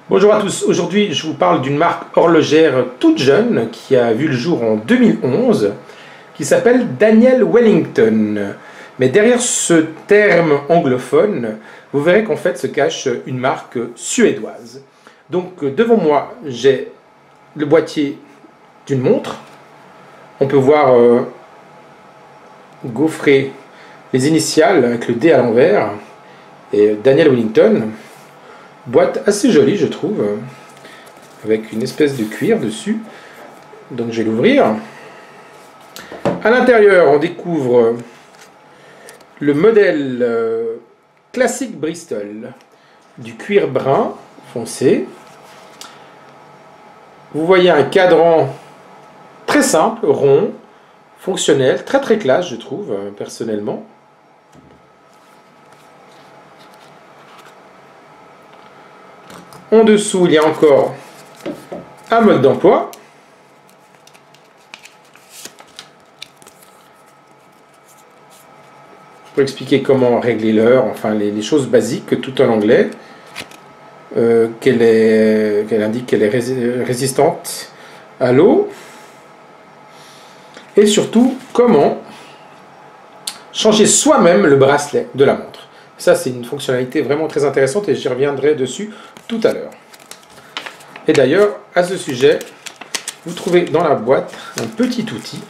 Bonjour à tous, aujourd'hui je vous parle d'une marque horlogère toute jeune qui a vu le jour en 2011 qui s'appelle Daniel Wellington. Mais derrière ce terme anglophone, vous verrez qu'en fait se cache une marque suédoise. Donc devant moi j'ai le boîtier d'une montre. On peut voir gaufrer les initiales avec le D à l'envers et Daniel Wellington. Boîte assez jolie je trouve, avec une espèce de cuir dessus. Donc je vais l'ouvrir. À l'intérieur on découvre le modèle classique Bristol, du cuir brun foncé. Vous voyez un cadran très simple, rond, fonctionnel, très classe je trouve personnellement. En dessous, il y a encore un mode d'emploi. Pour expliquer comment régler l'heure, enfin les choses basiques, tout en anglais. Qu'elle indique qu'elle est résistante à l'eau. Et surtout, comment changer soi-même le bracelet de la montre. Ça, c'est une fonctionnalité vraiment très intéressante et j'y reviendrai dessus tout à l'heure. Et d'ailleurs, à ce sujet, vous trouvez dans la boîte un petit outil,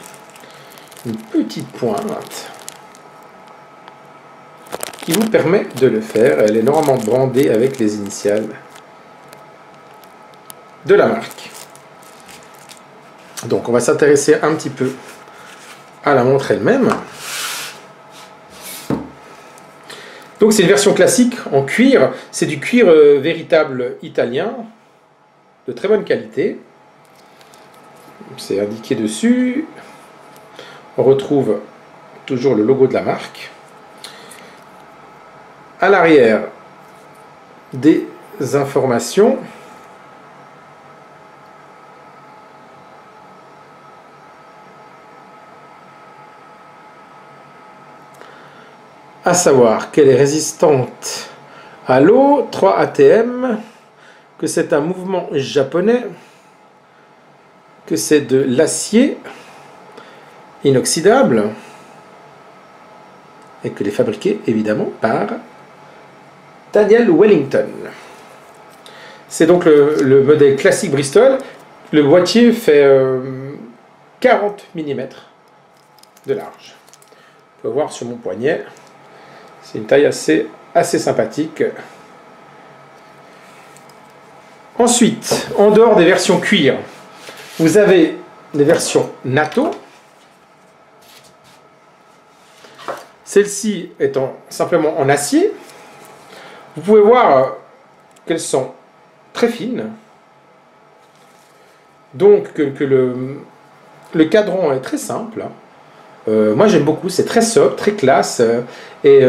une petite pointe, qui vous permet de le faire. Elle est normalement brandée avec les initiales de la marque. Donc, on va s'intéresser un petit peu à la montre elle-même. Donc c'est une version classique en cuir, c'est du cuir véritable italien, de très bonne qualité. C'est indiqué dessus. On retrouve toujours le logo de la marque. À l'arrière, des informations. À savoir qu'elle est résistante à l'eau, 3 ATM, que c'est un mouvement japonais, que c'est de l'acier inoxydable et que est fabriqué évidemment par Daniel Wellington. C'est donc le modèle classique Bristol. Le boîtier fait 40 mm de large. Vous pouvez voir sur mon poignet. C'est une taille assez sympathique. Ensuite, en dehors des versions cuir, vous avez des versions natto. Celles-ci étant simplement en acier. Vous pouvez voir qu'elles sont très fines. Donc que le cadran est très simple. Moi j'aime beaucoup, c'est très sobre, très classe et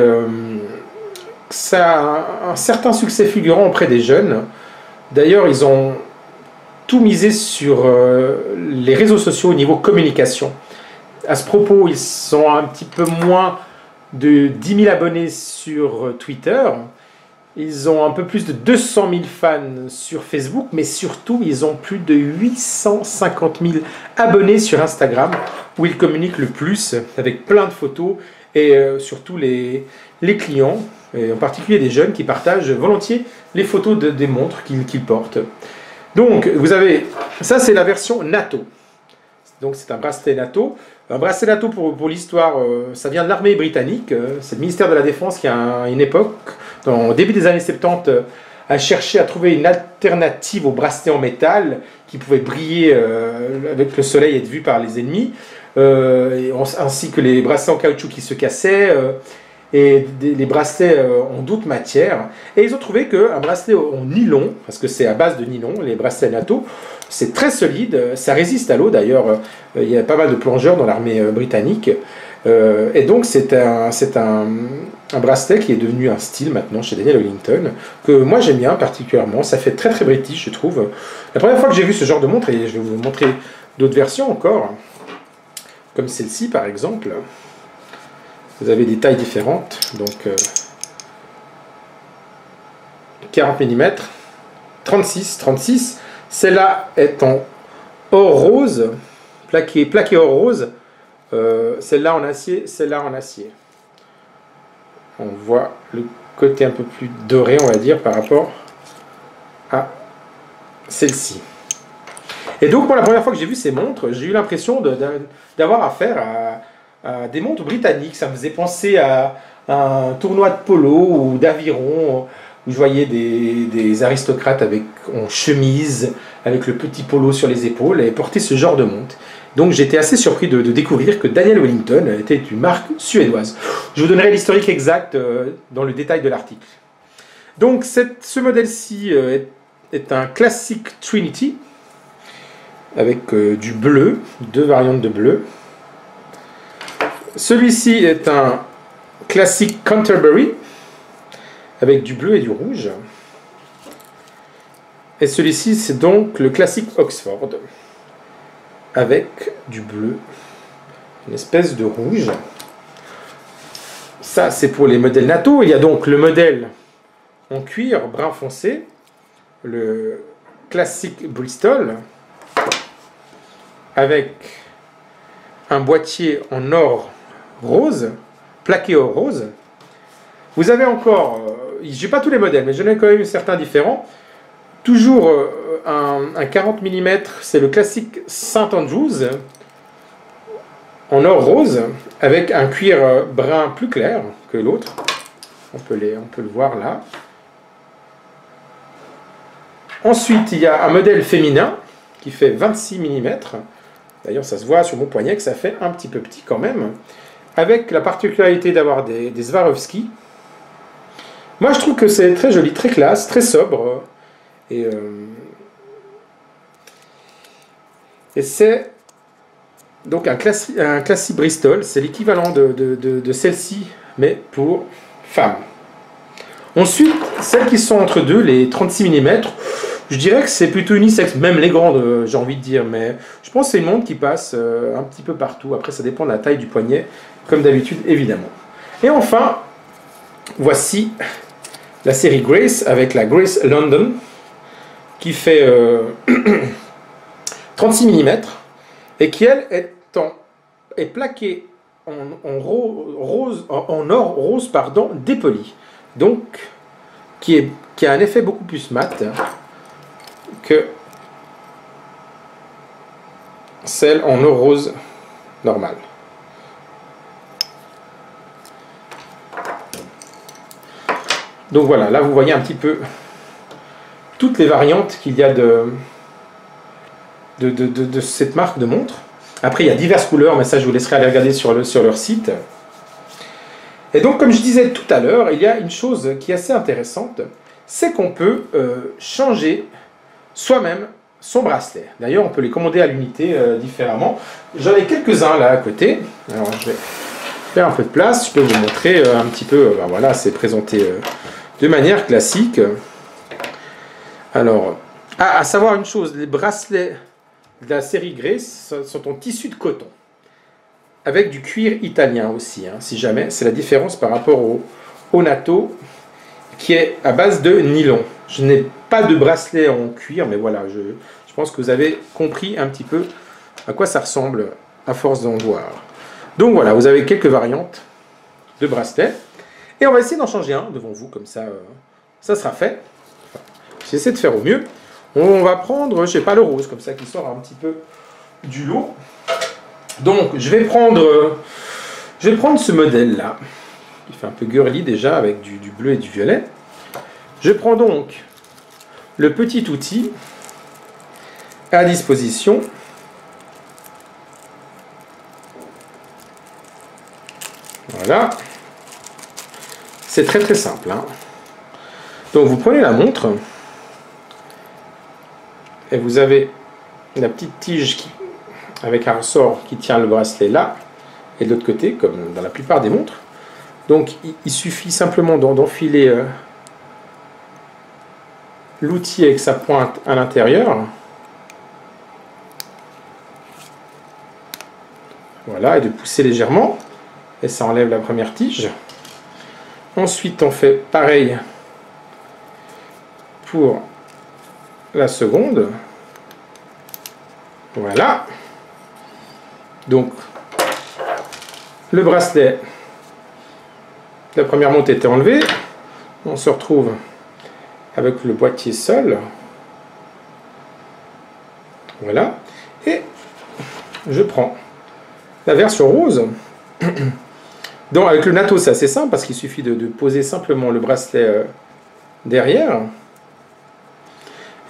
ça a un certain succès fulgurant auprès des jeunes. D'ailleurs ils ont tout misé sur les réseaux sociaux au niveau communication. À ce propos, ils sont un petit peu moins de 10 000 abonnés sur Twitter. Ils ont un peu plus de 200 000 fans sur Facebook, mais surtout, ils ont plus de 850 000 abonnés sur Instagram, où ils communiquent le plus, avec plein de photos, et surtout les clients, et en particulier des jeunes, qui partagent volontiers les photos des montres qu'ils portent. Donc, vous avez, ça c'est la version natto. Donc c'est un bracelet natto. Un bracelet natto pour l'histoire, ça vient de l'armée britannique. C'est le ministère de la Défense qui à une époque, au début des années 70, a cherché à trouver une alternative au bracelet en métal qui pouvait briller avec le soleil et être vu par les ennemis, ainsi que les bracelets en caoutchouc qui se cassaient, et les bracelets en d'autres matières. Et ils ont trouvé qu'un bracelet en nylon, parce que c'est à base de nylon, les bracelets natto, c'est très solide, ça résiste à l'eau d'ailleurs, il y a pas mal de plongeurs dans l'armée britannique, et donc c'est un bracelet qui est devenu un style maintenant chez Daniel Wellington, que moi j'aime bien particulièrement, ça fait très british je trouve. La première fois que j'ai vu ce genre de montre, et je vais vous montrer d'autres versions encore, comme celle-ci par exemple, vous avez des tailles différentes, donc 40 mm, 36. Celle-là est en or rose, plaqué or rose. Celle-là en acier, celle-là en acier. On voit le côté un peu plus doré, on va dire, par rapport à celle-ci. Et donc, moi, la première fois que j'ai vu ces montres, j'ai eu l'impression d'avoir affaire à des montres britanniques. Ça me faisait penser à un tournoi de polo ou d'aviron, où je voyais des aristocrates en chemise, avec le petit polo sur les épaules, et porter ce genre de montre. Donc j'étais assez surpris de découvrir que Daniel Wellington était une marque suédoise. Je vous donnerai l'historique exact dans le détail de l'article. Donc ce modèle-ci est un Classic Trinity, avec du bleu, 2 variantes de bleu. Celui-ci est un Classic Canterbury, avec du bleu et du rouge. Et celui-ci, c'est donc le Classic Oxford, avec du bleu, une espèce de rouge. Ça, c'est pour les modèles NATO. Il y a donc le modèle en cuir brun foncé, le Classic Bristol, avec un boîtier en or rose, plaqué or rose. Vous avez encore, je n'ai pas tous les modèles, mais j'en ai quand même certains différents. Toujours un 40 mm, c'est le Classic St Andrews, en or rose, avec un cuir brun plus clair que l'autre. On peut le voir là. Ensuite, il y a un modèle féminin qui fait 26 mm. D'ailleurs, ça se voit sur mon poignet que ça fait un petit peu petit quand même. Avec la particularité d'avoir des Swarovski. Moi, je trouve que c'est très joli, très classe, très sobre. Et c'est donc un Classic Bristol. C'est l'équivalent de celle-ci, mais pour femmes. Ensuite, celles qui sont entre deux, les 36 mm, je dirais que c'est plutôt unisexe, même les grandes, j'ai envie de dire, mais je pense que c'est une montre qui passe un petit peu partout. Après, ça dépend de la taille du poignet, comme d'habitude, évidemment. Et enfin, voici la série Grace avec la Grace London, qui fait 36 mm, et qui, elle, est plaquée en or rose, pardon, dépoli. Donc, qui a un effet beaucoup plus mat que celle en or rose normale. Donc voilà, là vous voyez un petit peu toutes les variantes qu'il y a de cette marque de montre. Après, il y a diverses couleurs, mais ça je vous laisserai aller regarder sur leur site. Et donc, comme je disais tout à l'heure, il y a une chose qui est assez intéressante, c'est qu'on peut changer soi-même son bracelet. D'ailleurs, on peut les commander à l'unité différemment. J'en ai quelques-uns là à côté. Alors, je vais faire un peu de place. Je peux vous montrer un petit peu. Ben voilà, c'est présenté de manière classique. Alors, à savoir une chose, les bracelets de la série Grace sont en tissu de coton, avec du cuir italien aussi, hein, si jamais. C'est la différence par rapport au NATO, qui est à base de nylon. Je n'ai pas de bracelet en cuir, mais voilà, je pense que vous avez compris un petit peu à quoi ça ressemble à force d'en voir. Donc voilà, vous avez quelques variantes de bracelets. Et on va essayer d'en changer un devant vous, comme ça, ça sera fait. Enfin, j'essaie de faire au mieux. On va prendre, je sais pas, le rose, comme ça, qui sort un petit peu du lot. Donc, je vais prendre ce modèle-là, qui fait un peu girly déjà, avec du bleu et du violet. Je prends donc le petit outil à disposition. Voilà. C'est très très simple, hein. Donc, vous prenez la montre, et vous avez la petite tige avec un ressort qui tient le bracelet là, et de l'autre côté, comme dans la plupart des montres. Donc il suffit simplement d'enfiler l'outil avec sa pointe à l'intérieur. Voilà, et de pousser légèrement, et ça enlève la première tige. Ensuite, on fait pareil pour la seconde. Voilà. Donc, le bracelet, la première montre était enlevée. On se retrouve avec le boîtier seul. Voilà. Et je prends la version rose. Donc avec le natto, c'est assez simple parce qu'il suffit de poser simplement le bracelet derrière.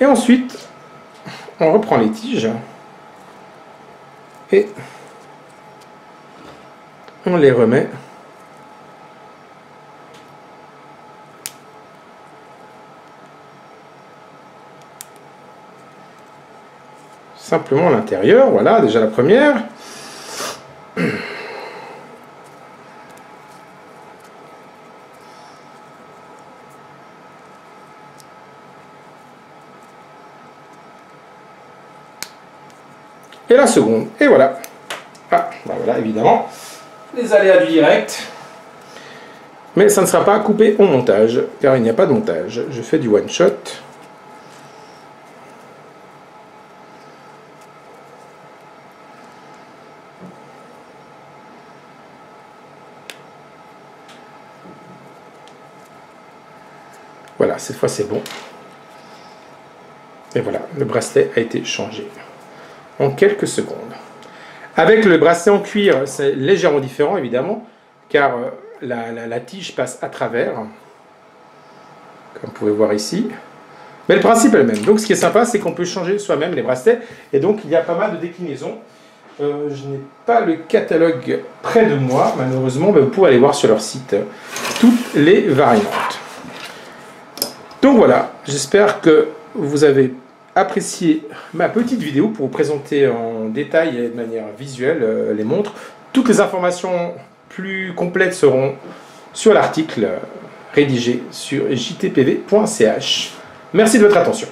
Et ensuite, on reprend les tiges. Et on les remet simplement à l'intérieur. Voilà, déjà la première. Et la seconde. Et voilà. Ah, ben voilà, évidemment, les aléas du direct. Mais ça ne sera pas coupé au montage, car il n'y a pas de montage. Je fais du one shot. Voilà, cette fois c'est bon. Et voilà, le bracelet a été changé en quelques secondes. Avec le bracelet en cuir, c'est légèrement différent évidemment, car la tige passe à travers, comme vous pouvez voir ici. Mais le principe est le même. Donc ce qui est sympa, c'est qu'on peut changer soi-même les bracelets, et donc il y a pas mal de déclinaisons. Je n'ai pas le catalogue près de moi, malheureusement, mais vous pouvez aller voir sur leur site toutes les variantes. Donc voilà, j'espère que vous avez apprécié ma petite vidéo pour vous présenter en détail et de manière visuelle les montres. Toutes les informations plus complètes seront sur l'article rédigé sur jtpv.ch. Merci de votre attention.